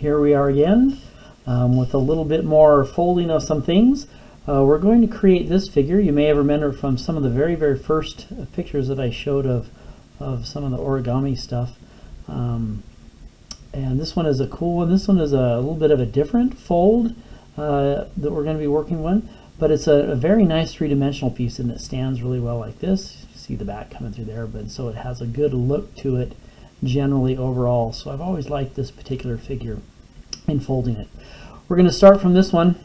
here we are again with a little bit more folding of some things. We're going to create this figure. You may have remembered from some of the very first pictures that I showed of some of the origami stuff. And this one is a cool one. This one is a little bit of a different fold that we're going to be working with, but it's a very nice three-dimensional piece, and it stands really well like this. You see the back coming through there, but so it has a good look to it generally overall. So I've always liked this particular figure in folding it. We're going to start from this one.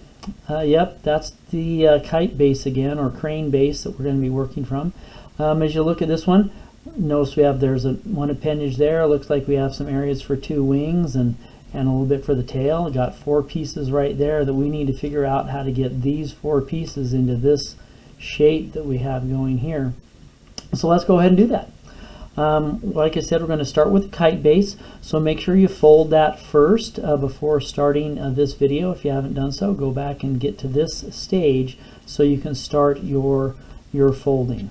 Yep, that's the kite base again, or crane base, that we're going to be working from. As you look at this one, notice there's one appendage there. It looks like we have some areas for 2 wings and a little bit for the tail. We got 4 pieces right there that we need to figure out how to get these 4 pieces into this shape that we have going here. So let's go ahead and do that. Like I said, we're going to start with the kite base, so make sure you fold that first before starting this video. If you haven't done so, go back and get to this stage so you can start your folding.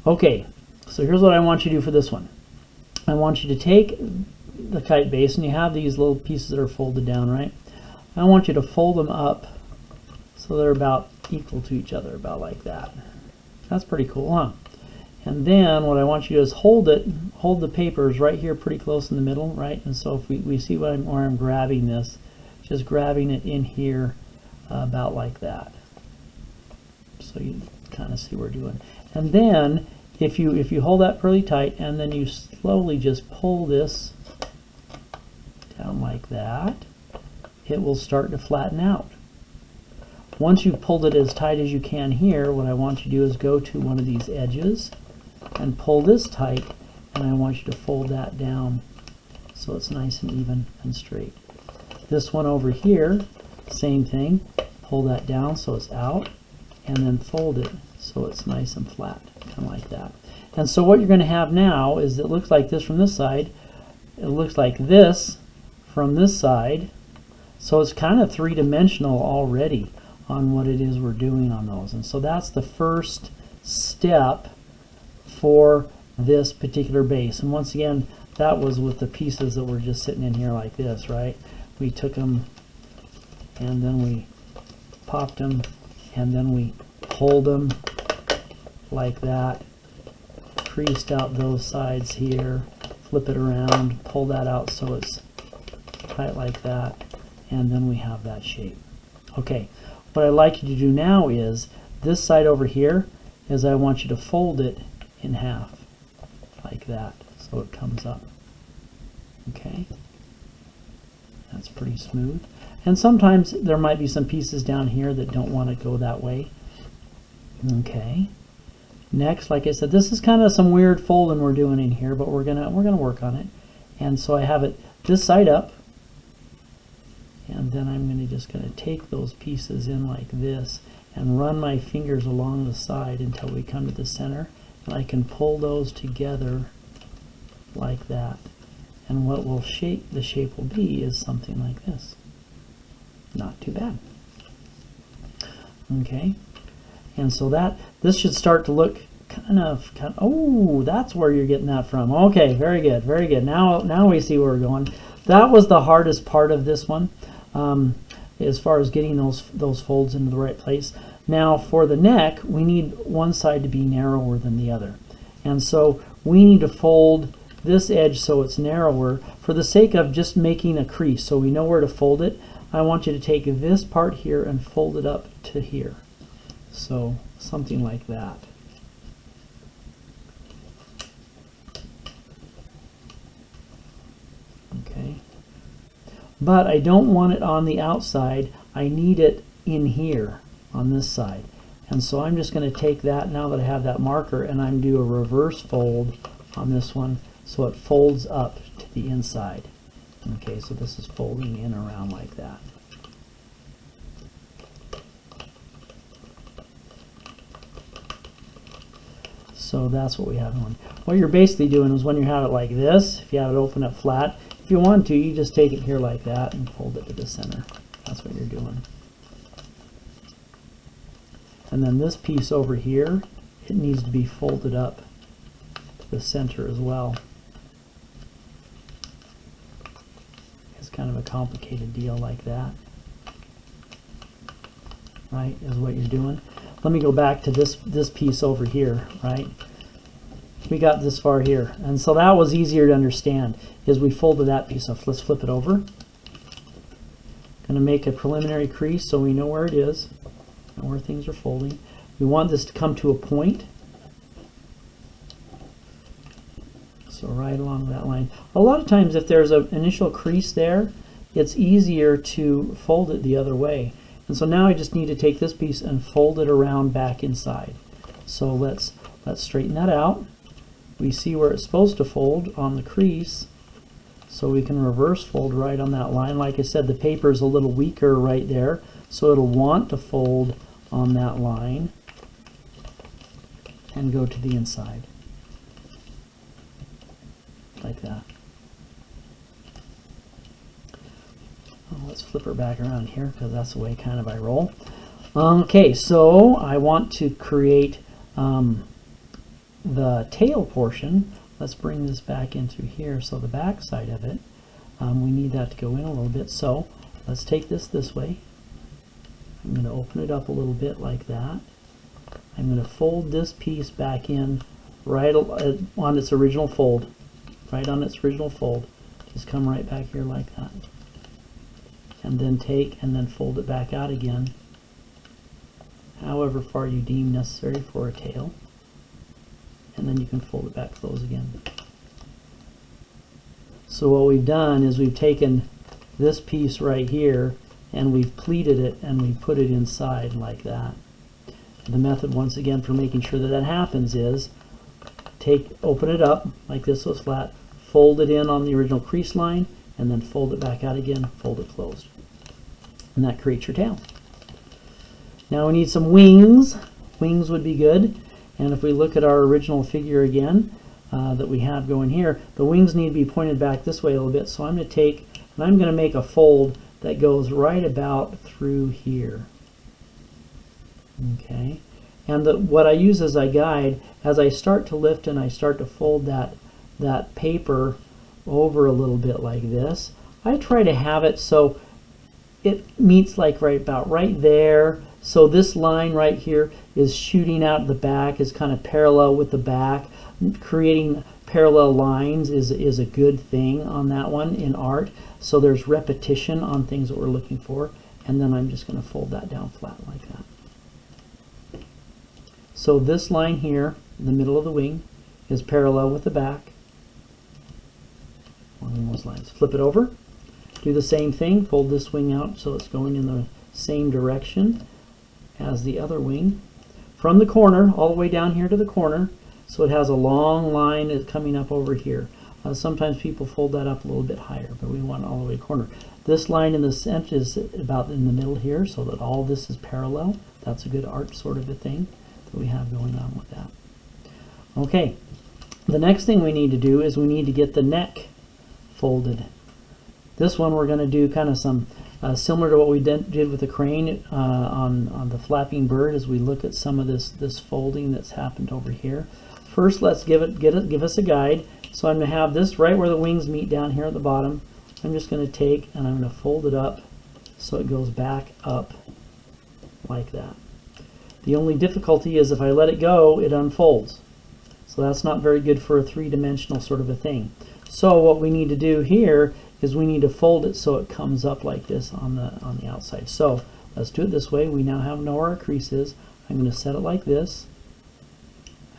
Okay, so here's what I want you to do for this one. I want you to take the kite base, and you have these little pieces that are folded down, right? I want you to fold them up so they're about equal to each other, about like that. That's pretty cool, huh? And then what I want you to do is hold the papers right here pretty close in the middle, right? And so if we see where I'm grabbing this, just grabbing it in here about like that. So you kind of see what we're doing. And then if you hold that pretty tight, and then you slowly just pull this down like that, it will start to flatten out. Once you've pulled it as tight as you can here, what I want you to do is go to one of these edges and pull this tight, and I want you to fold that down so it's nice and even and straight. This one over here, same thing, pull that down so it's out, and then fold it so it's nice and flat, kind of like that. And so what you're going to have now is, it looks like this from this side, it looks like this from this side, so it's kind of three-dimensional already on what it is we're doing on those. And so that's the first step for this particular base. And once again, that was with the pieces that were just sitting in here like this, right? We took them and then we popped them and then we pulled them like that, creased out those sides here, flip it around, pull that out so it's tight like that, and then we have that shape. Okay, what I'd like you to do now is, this side over here is, I want you to fold it in half like that so it comes up. Okay, that's pretty smooth. And sometimes there might be some pieces down here that don't want to go that way. Okay, next, like I said, this is kind of some weird folding we're doing in here, but we're gonna work on it. And so I have it this side up, and then I'm just going to take those pieces in like this and run my fingers along the side until we come to the center, and I can pull those together like that. And what the shape will be is something like this. Not too bad. Okay, and so this should start to look kind of, oh, that's where you're getting that from. Okay, very good, very good. Now we see where we're going. That was the hardest part of this one, as far as getting those folds into the right place. Now for the neck, we need one side to be narrower than the other, and so we need to fold this edge so it's narrower for the sake of just making a crease so we know where to fold it. I want you to take this part here and fold it up to here, so something like that. Okay, but I don't want it on the outside. I need it in here on this side, and so I'm just going to take that, now that I have that marker, and I'm do a reverse fold on this one so it folds up to the inside. Okay, so this is folding in around like that. So that's what we have on. What you're basically doing is, when you have it like this, if you have it open up flat, if you want to, you just take it here like that and fold it to the center. That's what you're doing. And then this piece over here, it needs to be folded up to the center as well. kind of a complicated deal like that, right, is what you're doing. Let me go back to this piece over here, right? We got this far here, and so that was easier to understand, is we folded that piece off. Let's flip it over. Going to make a preliminary crease so we know where it is and where things are folding. We want this to come to a point. So right along that line. A lot of times if there's an initial crease there, it's easier to fold it the other way. And so now I just need to take this piece and fold it around back inside. So let's straighten that out. We see where it's supposed to fold on the crease, so we can reverse fold right on that line. Like I said, the paper is a little weaker right there, so it'll want to fold on that line and go to the inside like that. Let's flip her back around here because that's the way kind of I roll. Okay, so I want to create the tail portion. Let's bring this back into here. So the back side of it, we need that to go in a little bit. So let's take this way. I'm going to open it up a little bit like that. I'm going to fold this piece back in right on its original fold. Right on its original fold. Just come right back here like that. And then take and then fold it back out again, however far you deem necessary for a tail. And then you can fold it back close again. So what we've done is we've taken this piece right here and we've pleated it and we put it inside like that. The method once again for making sure that that happens is open it up like this was flat, fold it in on the original crease line, and then fold it back out again, fold it closed. And that creates your tail. Now we need some wings. Wings would be good. And if we look at our original figure again that we have going here, the wings need to be pointed back this way a little bit. So I'm going to take and I'm going to make a fold that goes right about through here. Okay. And what I use as a guide, as I start to lift and I start to fold that paper over a little bit like this, I try to have it so it meets like right about right there. So this line right here is shooting out the back, is kind of parallel with the back. Creating parallel lines is a good thing on that one in art. So there's repetition on things that we're looking for. And then I'm just going to fold that down flat like that. So this line here in the middle of the wing is parallel with the back. Along those lines. Flip it over. Do the same thing. Fold this wing out so it's going in the same direction as the other wing. From the corner all the way down here to the corner, so it has a long line that's coming up over here. Sometimes people fold that up a little bit higher, but we want it all the way to the corner. This line in the center is about in the middle here, so that all this is parallel. That's a good art sort of a thing that we have going on with that. Okay, the next thing we need to do is we need to get the neck folded. This one we're going to do kind of some similar to what we did with the crane on the flapping bird, as we look at some of this folding that's happened over here. First, let's give us a guide. So I'm going to have this right where the wings meet down here at the bottom. I'm just going to take and I'm going to fold it up so it goes back up like that. The only difficulty is if I let it go, it unfolds. So that's not very good for a three-dimensional sort of a thing. So what we need to do here is we need to fold it so it comes up like this on the outside. So let's do it this way. We now know where our crease is. I'm going to set it like this.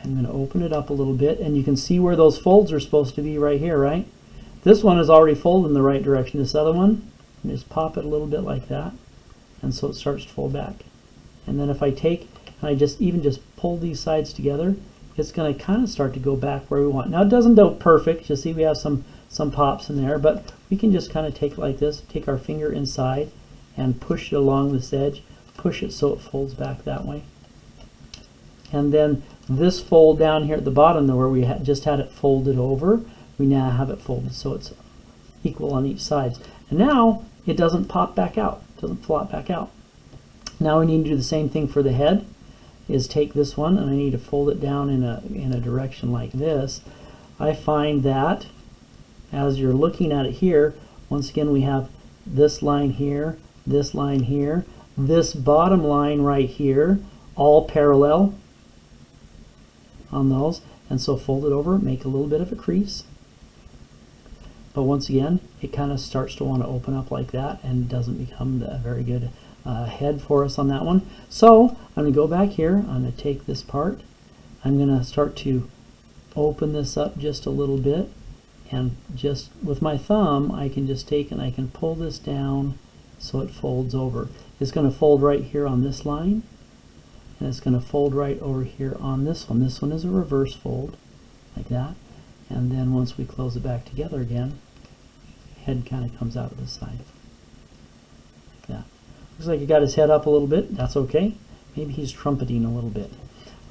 I'm going to open it up a little bit, and you can see where those folds are supposed to be right here, right? This one is already folded in the right direction. This other one, just pop it a little bit like that, and so it starts to fold back. And then if I take and I just pull these sides together, it's going to kind of start to go back where we want. Now it doesn't do perfect. You see we have some pops in there, but we can just kind of take it like this, take our finger inside and push it along this edge, push it so it folds back that way. And then this fold down here at the bottom, where we just had it folded over, we now have it folded so it's equal on each side. And now it doesn't pop back out, it doesn't flop back out. Now we need to do the same thing for the head, is take this one and I need to fold it down in a direction like this. I find that as you're looking at it here, Once again, we have this line here, this line here, this bottom line right here, all parallel on those. And so fold it over, make a little bit of a crease. But once again, it kind of starts to want to open up like that and doesn't become a very good head for us on that one. So I'm going to go back here. I'm going to take this part. I'm going to start to open this up just a little bit. And just with my thumb, I can just take and I can pull this down so it folds over. It's going to fold right here on this line. And it's going to fold right over here on this one. This one is a reverse fold, like that. And then once we close it back together again, head kind of comes out of the side. Like that. Looks like he got his head up a little bit. That's okay. Maybe he's trumpeting a little bit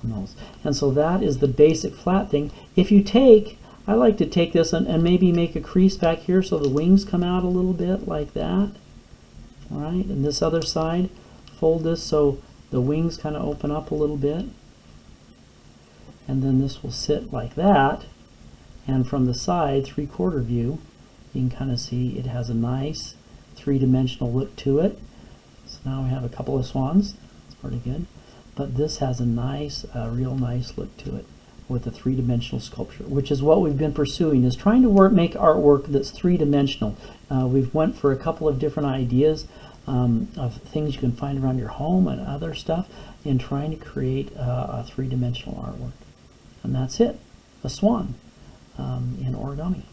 on those. And so that is the basic flat thing. If you take, I like to take this and maybe make a crease back here so the wings come out a little bit like that. All right, and this other side, fold this so the wings kind of open up a little bit. And then this will sit like that. And from the side, 3/4 view, you can kind of see it has a nice three-dimensional look to it. So now we have a couple of swans. That's pretty good. But this has a nice, real nice look to it with a three-dimensional sculpture, which is what we've been pursuing, is trying to make artwork that's three-dimensional. We've went for a couple of different ideas of things you can find around your home and other stuff in trying to create a three-dimensional artwork. And that's it, a swan in origami.